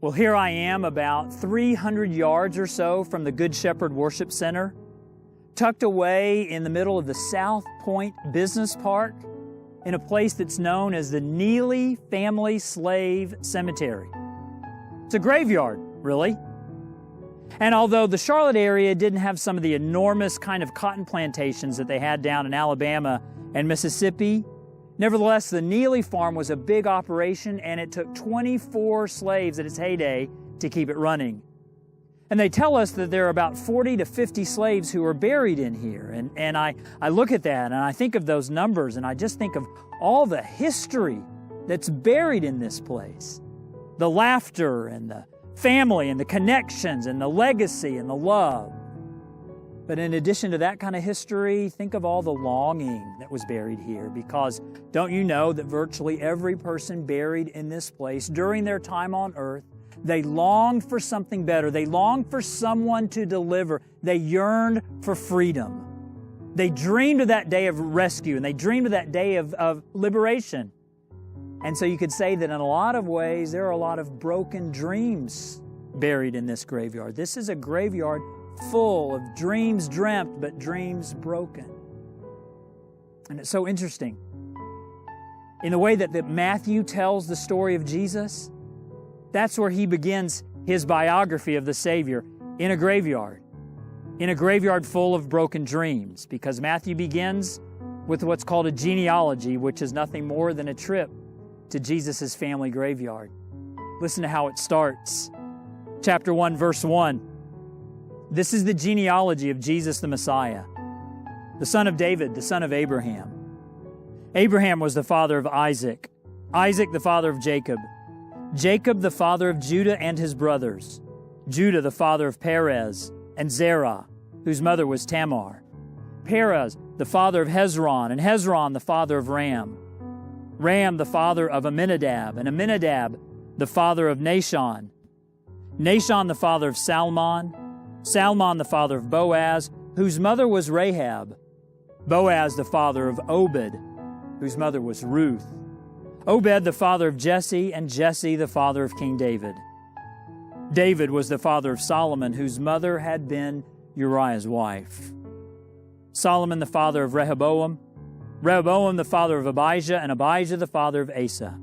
Well, here I am about 300 yards or so from the Good Shepherd Worship Center, tucked away in the middle of the South Point Business Park in a place that's known as the Neely Family Slave Cemetery. It's a graveyard, really. And although the Charlotte area didn't have some of the enormous kind of cotton plantations that they had down in Alabama and Mississippi, nevertheless, the Neely farm was a big operation, and it took 24 slaves at its heyday to keep it running. And they tell us that there are about 40 to 50 slaves who are buried in here. And I look at that and I think of those numbers, and I just think of all the history that's buried in this place. The laughter and the family and the connections and the legacy and the love. But in addition to that kind of history, think of all the longing that was buried here, because don't you know that virtually every person buried in this place during their time on earth, they longed for something better. They longed for someone to deliver. They yearned for freedom. They dreamed of that day of rescue, and they dreamed of that day of liberation. And so you could say that in a lot of ways, there are a lot of broken dreams buried in this graveyard. This is a graveyard full of dreams dreamt, but dreams broken. And it's so interesting. In the way that Matthew tells the story of Jesus, that's where he begins his biography of the Savior, in a graveyard full of broken dreams, because Matthew begins with what's called a genealogy, which is nothing more than a trip to Jesus' family graveyard. Listen to how it starts. Chapter 1, verse 1. This is the genealogy of Jesus the Messiah, the son of David, the son of Abraham. Abraham was the father of Isaac, Isaac the father of Jacob, Jacob the father of Judah and his brothers, Judah the father of Perez and Zerah, whose mother was Tamar, Perez the father of Hezron, and Hezron the father of Ram, Ram the father of Amminadab, and Amminadab the father of Nahshon, Nahshon the father of Salmon, Salmon the father of Boaz, whose mother was Rahab, Boaz the father of Obed, whose mother was Ruth, Obed the father of Jesse, and Jesse the father of King David. David was the father of Solomon, whose mother had been Uriah's wife. Solomon the father of Rehoboam, Rehoboam the father of Abijah, and Abijah the father of Asa.